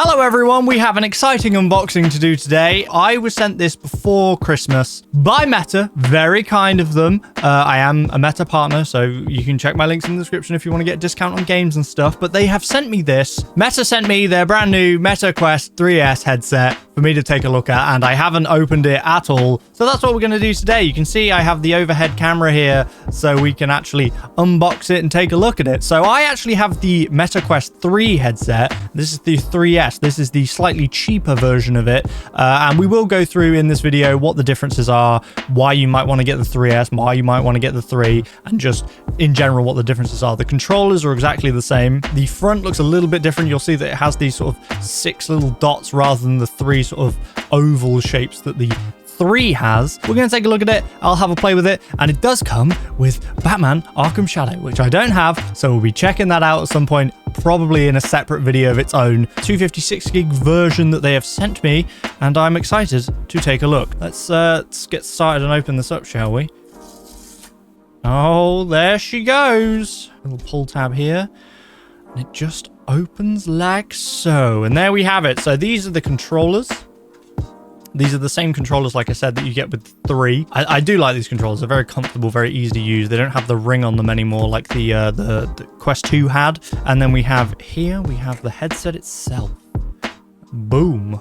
Hello everyone, we have an exciting unboxing to do today. I was sent this before Christmas by Meta, very kind of them. I am a Meta partner, so you can check my links in the description if you want to get a discount on games and stuff, but they have sent me this. Meta sent me their brand new Meta Quest 3S headset for me to take a look at, and I haven't opened it at all. So that's what we're going to do today. You can see I have the overhead camera here, so we can actually unbox it and take a look at it. So I actually have the Meta Quest 3 headset. This is the 3S. This is the slightly cheaper version of it, and we will go through in this video what the differences are, why you might want to get the 3S, why you might want to get the 3, and just in general what the differences are. The controllers are exactly the same. The front looks a little bit different. You'll see that it has these sort of 6 little dots rather than the 3 sort of oval shapes that the 3 has. We're going to take a look at it. I'll have a play with it, and it does come with Batman Arkham Shadow, which I don't have, so we'll be checking that out at some point, probably in a separate video of its own. 256 gig version that they have sent me, and I'm excited to take a look. Let's get started and open this up, shall we? Oh, there she goes. Little pull tab here, and it just opens like so. And there we have it. So these are the controllers. These are the same controllers, like I said, that you get with 3. I do like these controllers. They're very comfortable, very easy to use. They don't have the ring on them anymore like the Quest 2 had. And then we have the headset itself. Boom.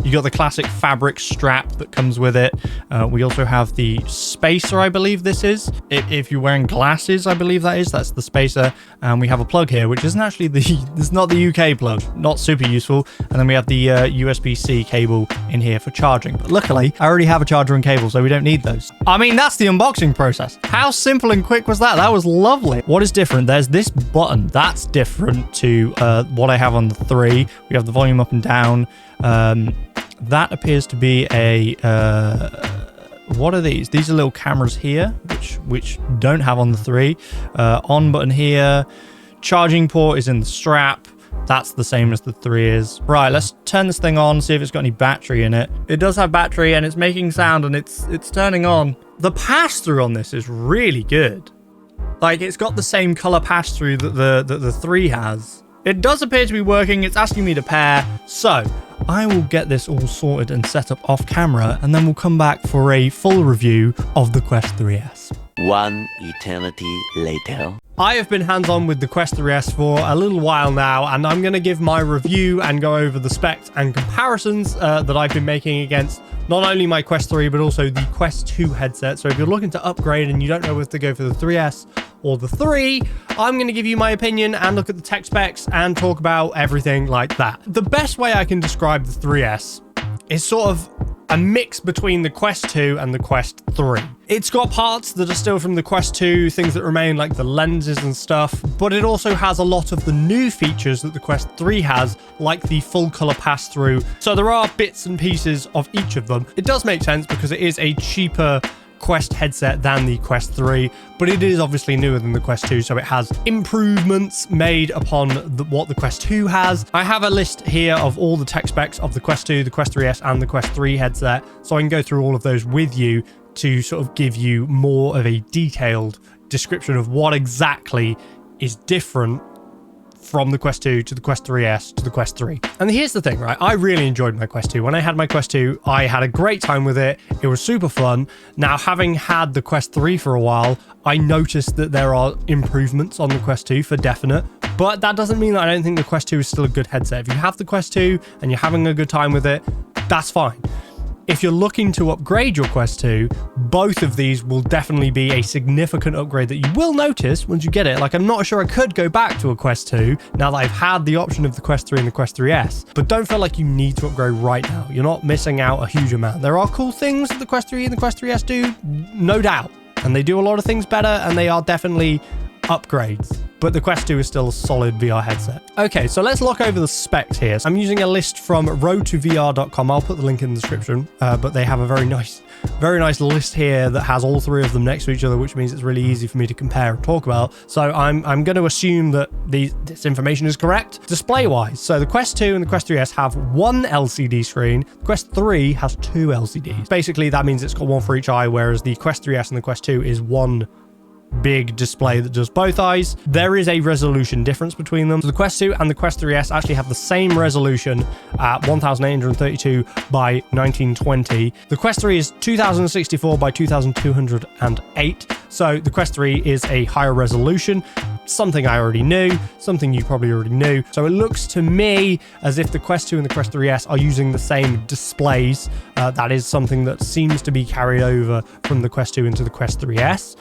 You got the classic fabric strap that comes with it. We also have the spacer, I believe this is. If you're wearing glasses, I believe that's the spacer. And we have a plug here, which isn't actually it's not the UK plug, not super useful. And then we have the USB-C cable in here for charging. But luckily, I already have a charger and cable, so we don't need those. I mean, that's the unboxing process. How simple and quick was that? That was lovely. What is different? There's this button. That's different to what I have on the 3. We have the volume up and down. That appears to be a what are these? These are little cameras here, which don't have on the 3. On button here. Charging port is in the strap. That's the same as the 3 is. Right, let's turn this thing on, see if it's got any battery in it. It does have battery, and it's making sound, and it's turning on. The pass-through on this is really good. Like, it's got the same color pass-through that the 3 has. It does appear to be working. It's asking me to pair, so I will get this all sorted and set up off camera, and then we'll come back for a full review of the Quest 3S. One eternity later. I have been hands-on with the Quest 3S for a little while now, and I'm going to give my review and go over the specs and comparisons that I've been making against not only my Quest 3, but also the Quest 2 headset. So if you're looking to upgrade and you don't know whether to go for the 3S or the 3, I'm going to give you my opinion and look at the tech specs and talk about everything like that. The best way I can describe the 3S is sort of a mix between the Quest 2 and the Quest 3. It's got parts that are still from the Quest 2, things that remain like the lenses and stuff, but it also has a lot of the new features that the Quest 3 has, like the full color pass-through. So there are bits and pieces of each of them. It does make sense because it is a cheaper Quest headset than the Quest 3, but it is obviously newer than the Quest 2, so it has improvements made upon what the Quest 2 has. I have a list here of all the tech specs of the Quest 2, the Quest 3S, and the Quest 3 headset, so I can go through all of those with you to sort of give you more of a detailed description of what exactly is different from the Quest 2 to the Quest 3S to the Quest 3. And here's the thing, right? I really enjoyed my Quest 2. When I had my Quest 2, I had a great time with it. It was super fun. Now, having had the Quest 3 for a while, I noticed that there are improvements on the Quest 2 for definite. But that doesn't mean that I don't think the Quest 2 is still a good headset. If you have the Quest 2 and you're having a good time with it, that's fine. If you're looking to upgrade your Quest 2, both of these will definitely be a significant upgrade that you will notice once you get it. Like, I'm not sure I could go back to a Quest 2 now that I've had the option of the Quest 3 and the Quest 3S, but don't feel like you need to upgrade right now. You're not missing out a huge amount. There are cool things that the Quest 3 and the Quest 3S do, no doubt, and they do a lot of things better, and they are definitely upgrades. But the Quest 2 is still a solid VR headset. Okay, so let's look over the specs here. I'm using a list from roadtovr.com. I'll put the link in the description, but they have a very nice list here that has all 3 of them next to each other, which means it's really easy for me to compare and talk about. So I'm going to assume that this information is correct. Display-wise, so the Quest 2 and the Quest 3S have 1 LCD screen. The Quest 3 has 2 LCDs. Basically, that means it's got one for each eye, whereas the Quest 3S and the Quest 2 is one big display that does both eyes. There is a resolution difference between them. So the Quest 2 and the Quest 3S actually have the same resolution at 1832 by 1920. The Quest 3 is 2064 by 2208. So the Quest 3 is a higher resolution, something I already knew, something you probably already knew. So it looks to me as if the Quest 2 and the Quest 3S are using the same displays. That is something that seems to be carried over from the Quest 2 into the Quest 3S.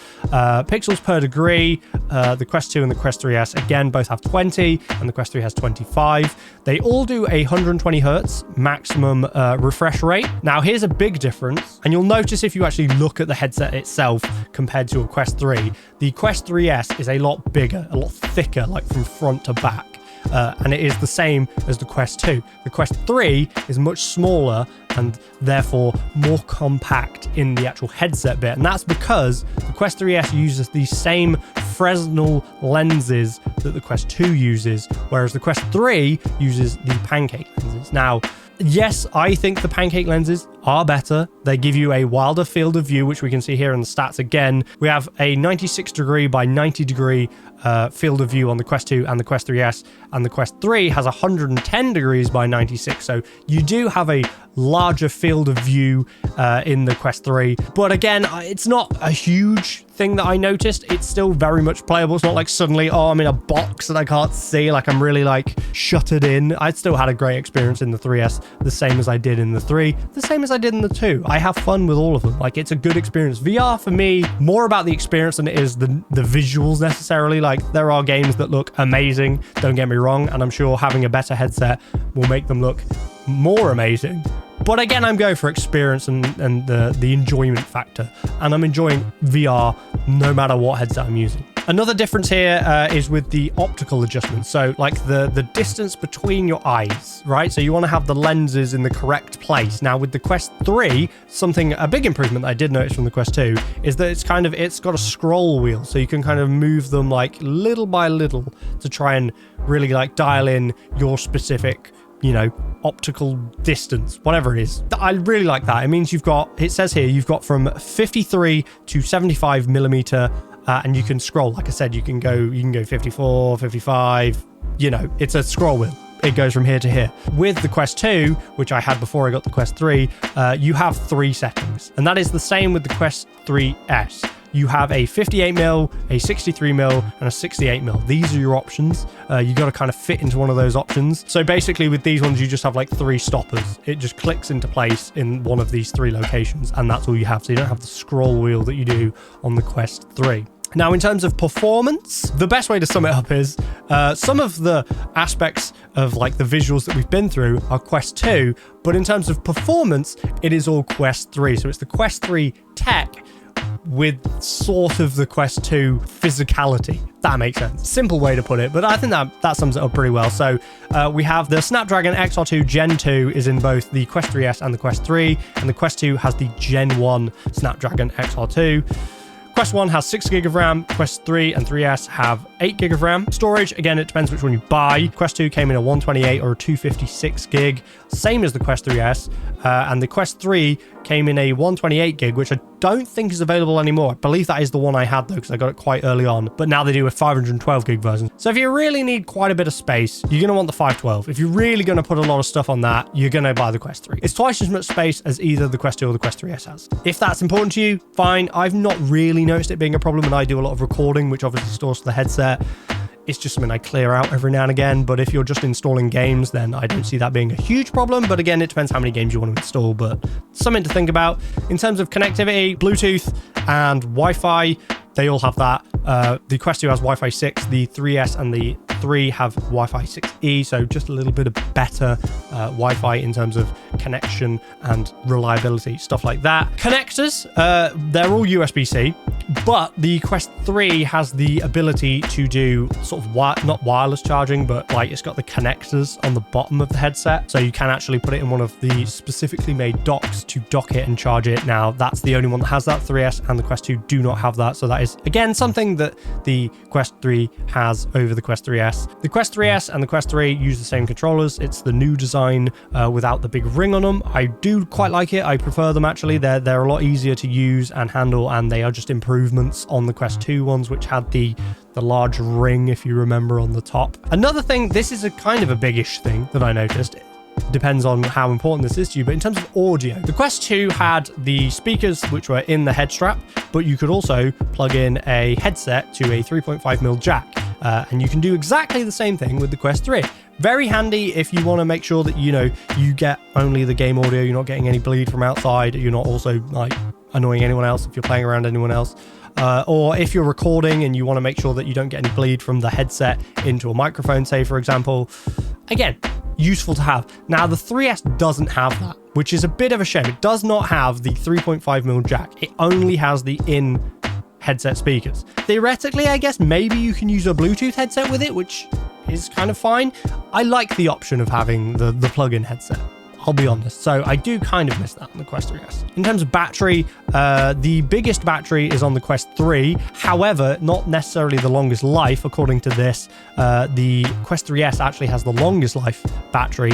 Pixels per degree, the Quest 2 and the Quest 3S, again, both have 20, and the Quest 3 has 25. They all do a 120 hertz maximum refresh rate. Now, here's a big difference, and you'll notice if you actually look at the headset itself compared to a Quest 3, the Quest 3S is a lot bigger, a lot thicker, like from front to back. And it is the same as the Quest 2. The Quest 3 is much smaller and therefore more compact in the actual headset bit. And that's because the Quest 3S uses the same Fresnel lenses that the Quest 2 uses, whereas the Quest 3 uses the pancake lenses. Now, yes, I think the pancake lenses are better. They give you a wilder field of view, which we can see here in the stats again. We have a 96 degree by 90 degree field of view on the Quest 2 and the Quest 3S, and the Quest 3 has 110 degrees by 96. So you do have a larger field of view in the Quest 3. But again, it's not a huge thing that I noticed. It's still very much playable. It's not like suddenly, oh, I'm in a box that I can't see, like I'm really like shuttered in. I still had a great experience in the 3S, the same as I did in the 3, the same as I did in the 2. I have fun with all of them. Like, it's a good experience. VR for me, more about the experience than it is the visuals necessarily. Like, there are games that look amazing, don't get me wrong, and I'm sure having a better headset will make them look more amazing. But again, I'm going for experience and the enjoyment factor, and I'm enjoying VR no matter what headset I'm using. Another difference here is with the optical adjustment. So like the distance between your eyes, right? So you want to have the lenses in the correct place. Now with the Quest 3, a big improvement that I did notice from the Quest 2 is that it's got a scroll wheel. So you can kind of move them like little by little to try and really like dial in your specific, you know, optical distance, whatever it is. I really like that. It means it says here, you've got from 53 to 75 millimeter, and you can scroll. Like I said, you can go 54, 55, you know, it's a scroll wheel. It goes from here to here. With the Quest 2, which I had before I got the Quest 3, you have 3 settings, and that is the same with the Quest 3S. You have a 58mm, a 63mm, and a 68mm. These are your options. You got to kind of fit into one of those options. So basically with these ones, you just have like 3 stoppers. It just clicks into place in one of these 3 locations, and that's all you have. So you don't have the scroll wheel that you do on the Quest 3. Now, in terms of performance, the best way to sum it up is some of the aspects of like the visuals that we've been through are Quest 2, but in terms of performance, it is all Quest 3. So it's the Quest 3 tech with sort of the Quest 2 physicality. That makes sense. Simple way to put it, but I think that sums it up pretty well. So we have the Snapdragon XR2 Gen 2 is in both the Quest 3S and the Quest 3, and the Quest 2 has the Gen 1 Snapdragon XR2. Quest 1 has 6 gig of RAM, Quest 3 and 3S have 8 gig of RAM. Storage, again, it depends which one you buy. Quest 2 came in a 128 or a 256 gig, same as the Quest 3S, and the Quest 3 came in a 128 gig, which I don't think is available anymore. I believe that is the one I had though, because I got it quite early on, but now they do a 512 gig version. So if you really need quite a bit of space, you're going to want the 512. If you're really going to put a lot of stuff on that, you're going to buy the Quest 3. It's twice as much space as either the Quest 2 or the Quest 3S has. If that's important to you, fine. I've not really noticed it being a problem, and I do a lot of recording, which obviously stores to the headset. It's just something I clear out every now and again, but if you're just installing games, then I don't see that being a huge problem. But again, it depends how many games you want to install, but something to think about. In terms of connectivity, Bluetooth and Wi-Fi, they all have that. The Quest 2 has Wi-Fi 6, the 3S and the 3 have Wi-Fi 6E, so just a little bit of better Wi-Fi in terms of connection and reliability, stuff like that. Connectors, they're all USB-C, but the Quest 3 has the ability to do sort of not wireless charging, but like it's got the connectors on the bottom of the headset, so you can actually put it in one of the specifically made docks to dock it and charge it. Now, that's the only one that has that. 3S and the Quest 2 do not have that, so that is, again, something that the Quest 3 has over the Quest 3S. The Quest 3S and the Quest 3 use the same controllers. It's the new design without the big ring on them. I do quite like it. I prefer them, actually. They're a lot easier to use and handle, and they are just improved improvements on the Quest 2 ones, which had the large ring, if you remember, on the top. Another thing, this is a kind of a biggish thing that I noticed. Depends on how important this is to you, but in terms of audio, the Quest 2 had the speakers which were in the head strap, but you could also plug in a headset to a 3.5mm jack, and you can do exactly the same thing with the Quest 3. Very handy if you want to make sure that, you know, you get only the game audio, you're not getting any bleed from outside, you're not also like annoying anyone else if you're playing around anyone else. Or if you're recording and you want to make sure that you don't get any bleed from the headset into a microphone, say, for example. Again, useful to have. Now, the 3S doesn't have that, which is a bit of a shame. It does not have the 3.5mm jack. It only has the in headset speakers. Theoretically, I guess maybe you can use a Bluetooth headset with it, which is kind of fine. I like the option of having the plug-in headset, I'll be honest. So I do kind of miss that on the Quest 3S. In terms of battery, the biggest battery is on the Quest 3. However, not necessarily the longest life. According to this, the Quest 3S actually has the longest life battery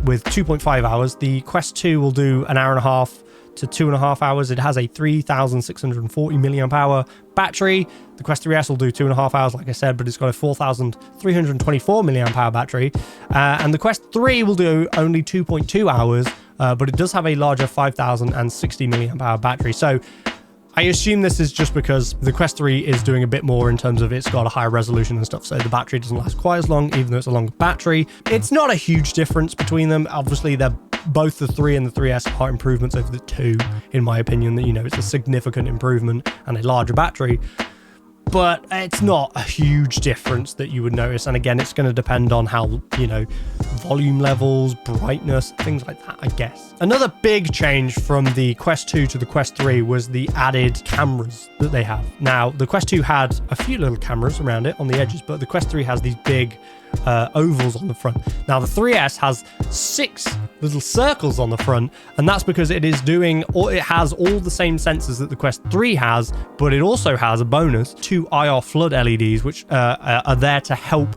with 2.5 hours. The Quest 2 will do an hour and a half to 2.5 hours. It has a 3,640 milliamp hour battery. The Quest 3S will do 2.5 hours, like I said, but it's got a 4,324 milliamp hour battery. And the Quest 3 will do only 2.2 hours, but it does have a larger 5,060 milliamp hour battery. So I assume this is just because the Quest 3 is doing a bit more in terms of it's got a higher resolution and stuff, so the battery doesn't last quite as long, even though it's a longer battery. It's not a huge difference between them. Obviously, they're both the 3 and the 3S are improvements over the 2, in my opinion. That, you know, it's a significant improvement and a larger battery, but it's not a huge difference that you would notice. And again, it's going to depend on how, you know, volume levels, brightness, things like that, I guess. Another big change from the Quest 2 to the Quest 3 was the added cameras that they have. Now, the Quest 2 had a few little cameras around it on the edges, but the Quest 3 has these big ovals on the front. Now, the 3S has 6 little circles on the front, and that's because it is doing, or it has all the same sensors that the Quest 3 has, but it also has a bonus, 2 IR flood LEDs, which are there to help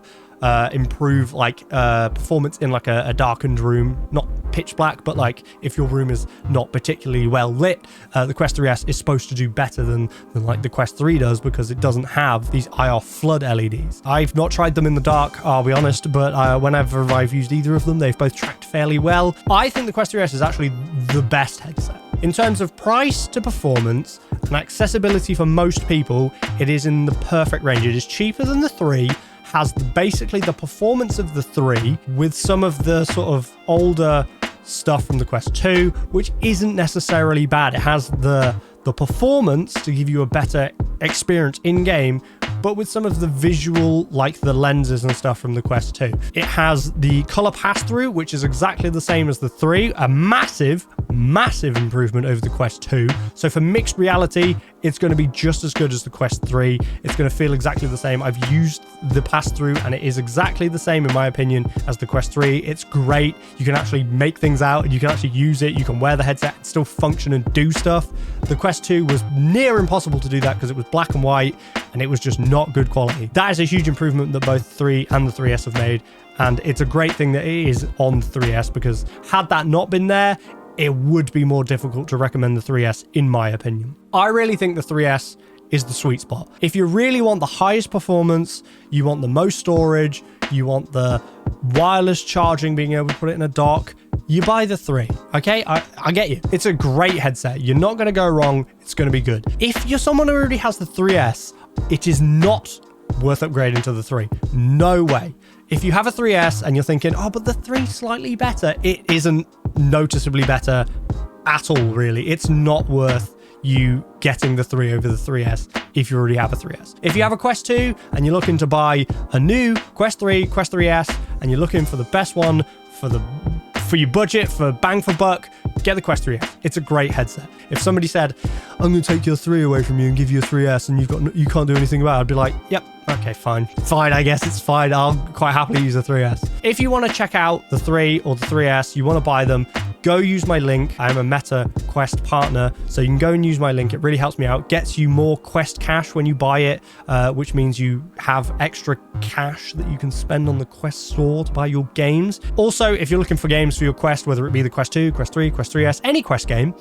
improve like performance in like a darkened room, not pitch black, but like if your room is not particularly well lit, the Quest 3S is supposed to do better than like the Quest 3 does, because it doesn't have these IR flood LEDs. I've not tried them in the dark, I'll be honest, but whenever I've used either of them, they've both tracked fairly well. I think the Quest 3S is actually the best headset. In terms of price to performance and accessibility for most people, it is in the perfect range. It is cheaper than the 3, has basically the performance of the 3 with some of the sort of older stuff from the Quest 2, which isn't necessarily bad. It has the performance to give you a better experience in-game, but with some of the visual, like the lenses and stuff from the Quest 2. It has the color pass-through, which is exactly the same as the 3, a massive improvement over the Quest 2. So for mixed reality, it's going to be just as good as the Quest 3. It's going to feel exactly the same. I've used the pass-through, and it is exactly the same, in my opinion, as the Quest 3. It's great. You can actually make things out, and you can actually use it. You can wear the headset and still function and do stuff. The Quest 2 was near impossible to do that because it was black and white, and it was just not good quality. That is a huge improvement that both 3 and the 3S have made, and it's a great thing that it is on 3S, because had that not been there, it would be more difficult to recommend the 3S, in my opinion. I really think the 3S is the sweet spot. If you really want the highest performance, you want the most storage, you want the wireless charging, being able to put it in a dock, you buy the 3, okay? I get you. It's a great headset. You're not going to go wrong. It's going to be good. If you're someone who already has the 3S, it is not worth upgrading to the 3. No way. If you have a 3S and you're thinking, oh, but the 3's slightly better, it isn't noticeably better at all, really. It's not worth you getting the 3 over the 3S if you already have a 3S. If you have a Quest 2 and you're looking to buy a new Quest 3, Quest 3S, and you're looking for the best one for your budget, for bang for buck, get the Quest 3S. It's a great headset. If somebody said, I'm going to take your 3 away from you and give you a 3S and you can't do anything about it, I'd be like, yep, okay, fine. Fine, I guess it's fine. I'll quite happily use a 3S. If you want to check out the 3 or the 3S, you want to buy them, go use my link. I'm a Meta Quest partner, so you can go and use my link. It really helps me out. Gets you more Quest cash when you buy it, which means you have extra cash that you can spend on the Quest store to buy your games. Also, if you're looking for games for your Quest, whether it be the Quest 2, Quest 3, Quest 3S, any Quest game,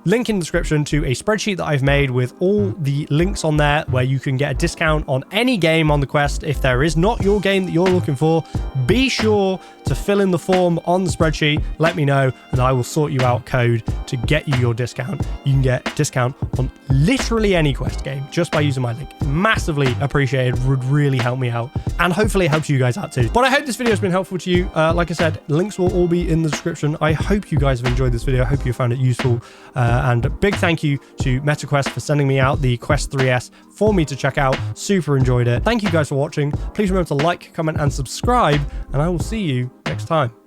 link in the description to a spreadsheet that I've made with all the links on there where you can get a discount on any game on the Quest. If there is not your game that you're looking for, be sure to fill in the form on the spreadsheet. Let me know and I will sort you out code to get you your discount. You can get discount on literally any Quest game just by using my link. Massively appreciated, would really help me out, and hopefully it helps you guys out too. But I hope this video has been helpful to you. Like I said, links will all be in the description. I hope you guys have enjoyed this video. I hope you found it useful, and a big thank you to MetaQuest for sending me out the Quest 3S for me to check out. Super enjoyed it. Thank you guys for watching. Please remember to like, comment and subscribe, and I will see you next time.